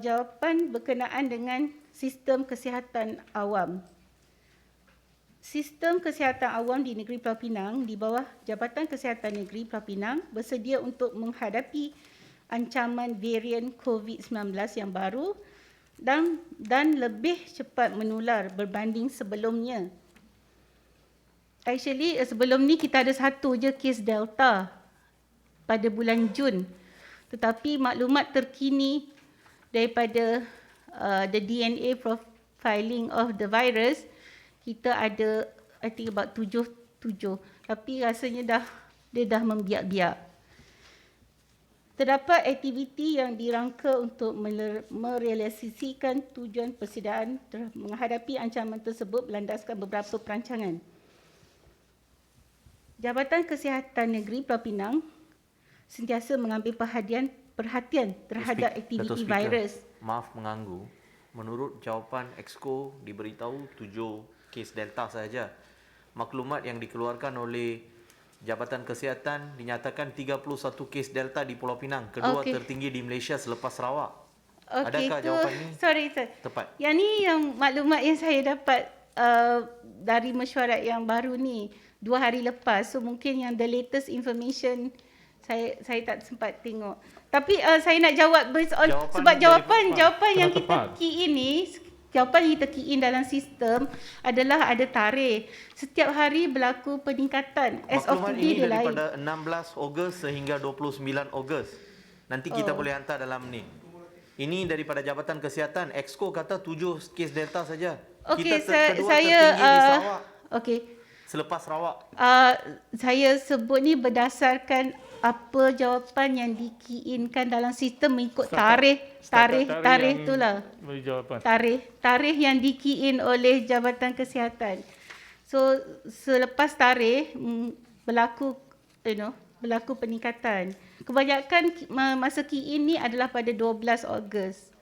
Jawapan berkenaan dengan sistem kesihatan awam. Sistem kesihatan awam di Negeri Pulau Pinang di bawah Jabatan Kesihatan Negeri Pulau Pinang bersedia untuk menghadapi ancaman varian COVID-19 yang baru dan lebih cepat menular berbanding sebelumnya. Actually, sebelum ni kita ada satu je kes Delta pada bulan Jun. Tetapi maklumat terkini daripada the DNA profiling of the virus, kita ada I think about 7. Tapi rasanya dia dah membiak-biak. Terdapat aktiviti yang dirangka untuk merealisasikan tujuan persediaan menghadapi ancaman tersebut berlandaskan beberapa perancangan. Jabatan Kesihatan Negeri Pulau Pinang sentiasa mengambil perhatian terhadap aktiviti virus. Maaf mengganggu. Menurut jawapan Exco diberitahu 7 kes Delta sahaja. Maklumat yang dikeluarkan oleh Jabatan Kesihatan dinyatakan 31 kes Delta di Pulau Pinang, kedua tertinggi di Malaysia selepas Sarawak. Adakah jawapan ini tepat? Yang ni yang maklumat yang saya dapat dari mesyuarat yang baru ni 2 hari lepas. So mungkin yang the latest information saya tak sempat tengok. Tapi saya nak jawab based on sebab jawapan yang kita key in ni, jawapan yang kita key in dalam sistem adalah ada tarikh. Setiap hari berlaku peningkatan. As of today dia lain. Maklumat ini daripada 16 Ogos sehingga 29 Ogos. Nanti kita boleh hantar dalam ni. Ini daripada Jabatan Kesihatan. Exco kata 7 kes Delta saja. Okey, kita kedua tertinggi di Sarawak. Okey. Selepas Sarawak. Saya sebut ni berdasarkan apa jawapan yang di-key-in-kan dalam sistem mengikut tarikh itulah. Tarikh yang di-key-in oleh Jabatan Kesihatan. So selepas tarikh berlaku peningkatan. Kebanyakan masa key-in ni adalah pada 12 Ogos.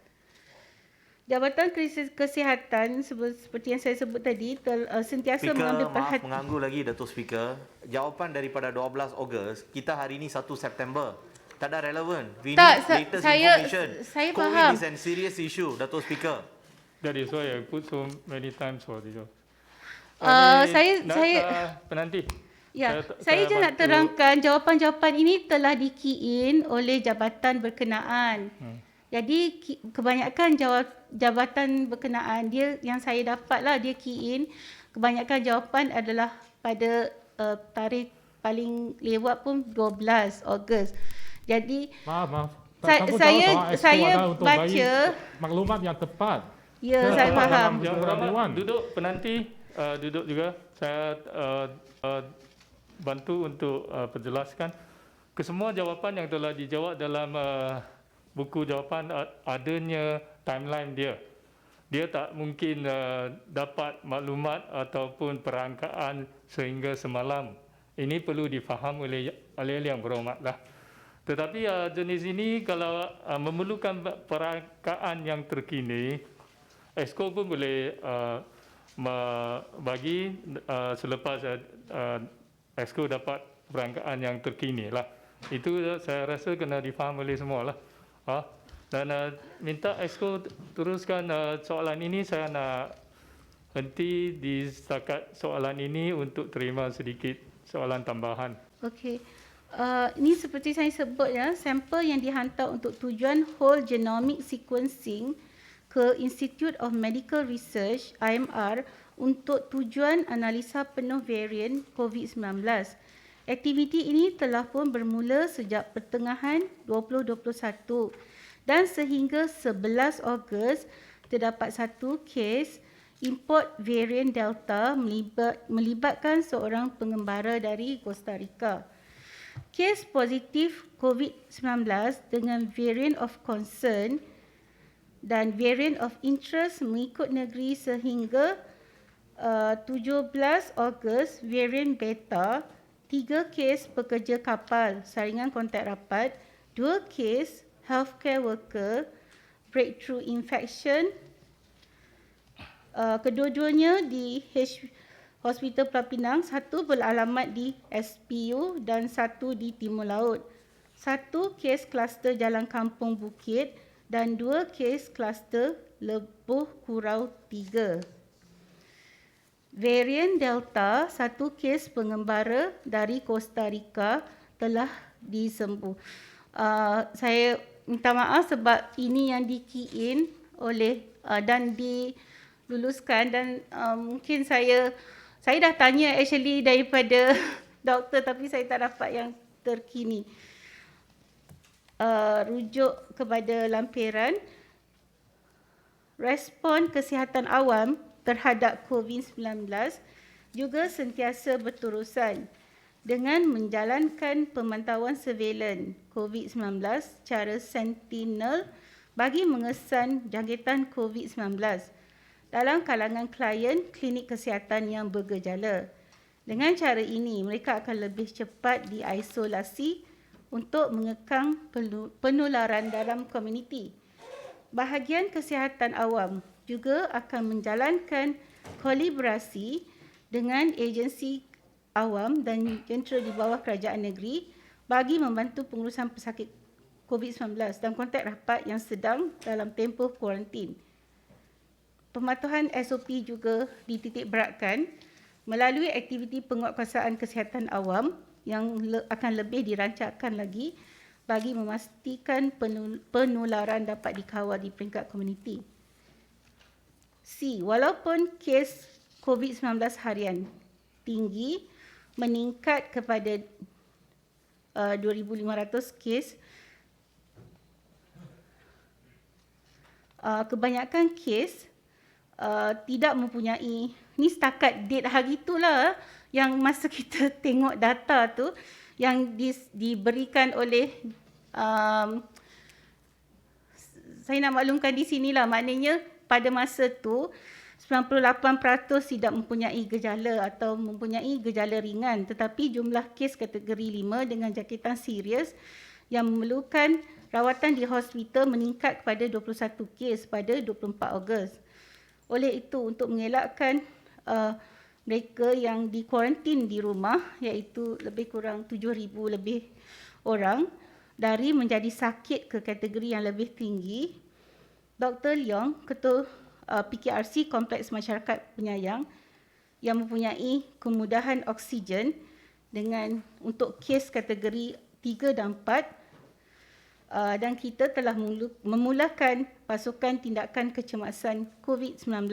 Jabatan Kesihatan seperti yang saya sebut tadi sentiasa mengambil perhatian. Mengganggu lagi Datuk Speaker. Jawapan daripada 12 Ogos, kita hari ini 1 September. Tak ada relevan. We need latest information. Saya COVID faham. is a serious issue, Datuk Speaker. That is why I put so many times for this. Penanti. Ya, saya je nak terangkan jawapan-jawapan ini telah di-key in oleh jabatan berkenaan. Jadi kebanyakan jabatan berkenaan dia yang saya dapatlah dia key in, kebanyakan jawapan adalah pada tarikh paling lewat pun 12 Ogos. Jadi maaf. Saya baca maklumat yang tepat. Ya, saya faham. Duduk penanti, duduk juga. Saya bantu untuk perjelaskan kesemua jawapan yang telah dijawab dalam buku jawapan adanya timeline dia. Dia tak mungkin dapat maklumat ataupun perangkaan sehingga semalam. Ini perlu difaham oleh ahli-ahli yang berhormatlah. Tetapi jenis ini kalau memerlukan perangkaan yang terkini, Exco pun boleh bagi selepas Exco dapat perangkaan yang terkini lah. Itu saya rasa kena difaham oleh semua lah. Dan minta Exco teruskan soalan ini. Saya nak henti di setakat soalan ini untuk terima sedikit soalan tambahan. Okey. Ini seperti saya sebut ya, sampel yang dihantar untuk tujuan whole genomic sequencing ke Institute of Medical Research IMR untuk tujuan analisa penuh varian COVID-19. Aktiviti ini telah pun bermula sejak pertengahan 2021 dan sehingga 11 Ogos terdapat satu kes import varian Delta melibatkan seorang pengembara dari Costa Rica. Kes positif COVID-19 dengan variant of concern dan variant of interest mengikut negeri sehingga 17 Ogos varian Beta, 3 kes pekerja kapal saringan kontak rapat, 2 kes healthcare worker, breakthrough infection, kedua-duanya di Hospital Pulau Pinang, satu beralamat di SPU dan satu di Timur Laut. 1 kes kluster Jalan Kampung Bukit, dan 2 kes kluster lebuh kurau 3. Varian Delta, 1 kes pengembara dari Costa Rica telah disembuh. Saya minta maaf sebab ini yang di-key in oleh dan diluluskan, dan mungkin saya dah tanya actually daripada doktor tapi saya tak dapat yang terkini. Rujuk kepada lampiran, respon kesihatan awam terhadap COVID-19 juga sentiasa berterusan dengan menjalankan pemantauan surveilan COVID-19 secara sentinel bagi mengesan jangkitan COVID-19 dalam kalangan klien klinik kesihatan yang bergejala. Dengan cara ini, mereka akan lebih cepat diisolasi untuk mengekang penularan dalam komuniti. Bahagian kesihatan awam juga akan menjalankan kolaborasi dengan agensi awam dan jentera di bawah kerajaan negeri bagi membantu pengurusan pesakit COVID-19 dan kontak rapat yang sedang dalam tempoh kuarantin. Pematuhan SOP juga dititik beratkan melalui aktiviti penguatkuasaan kesihatan awam yang akan lebih dirancangkan lagi bagi memastikan penularan dapat dikawal di peringkat komuniti. C. Walaupun kes COVID-19 harian tinggi meningkat kepada 2,500 kes, kebanyakan kes tidak mempunyai, ni setakat date hari itulah yang masa kita tengok data tu yang diberikan oleh saya nak maklumkan di sinilah, maknanya pada masa tu 98% tidak mempunyai gejala atau mempunyai gejala ringan, tetapi jumlah kes kategori 5 dengan jangkitan serius yang memerlukan rawatan di hospital meningkat kepada 21 kes pada 24 Ogos. Oleh itu, untuk mengelakkan mereka yang dikuarantin di rumah, iaitu lebih kurang 7,000 lebih orang, dari menjadi sakit ke kategori yang lebih tinggi, Dr. Leong, Ketua PKRC Kompleks Masyarakat Penyayang yang mempunyai kemudahan oksigen dengan untuk kes kategori 3 dan 4, dan kita telah memulakan pasukan tindakan kecemasan COVID-19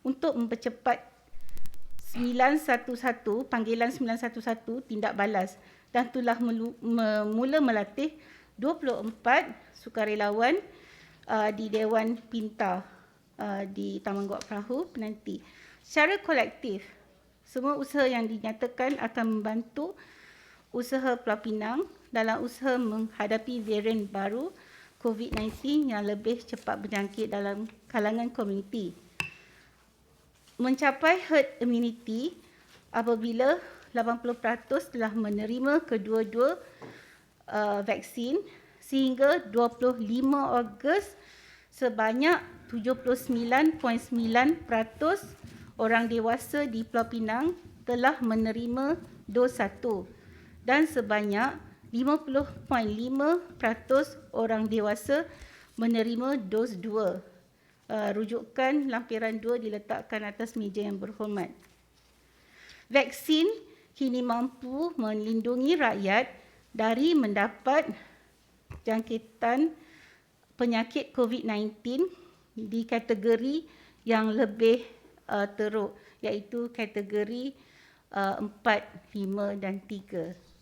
untuk mempercepat 911, panggilan 911 tindak balas, dan telah mula melatih 24 sukarelawan di Dewan Pintar di Taman Gok Perahu Penanti. Secara kolektif, semua usaha yang dinyatakan akan membantu usaha Pulau Pinang dalam usaha menghadapi varian baru COVID-19 yang lebih cepat berjangkit dalam kalangan komuniti. Mencapai herd immunity apabila 80% telah menerima kedua-dua vaksin, sehingga 25 Ogos sebanyak 79.9% orang dewasa di Pulau Pinang telah menerima dos 1 dan sebanyak 50.5% orang dewasa menerima dos 2. Rujukan lampiran 2 diletakkan atas meja yang berhormat. Vaksin kini mampu melindungi rakyat dari mendapat jangkitan penyakit COVID-19 di kategori yang lebih teruk, iaitu kategori 4, 5 dan 3.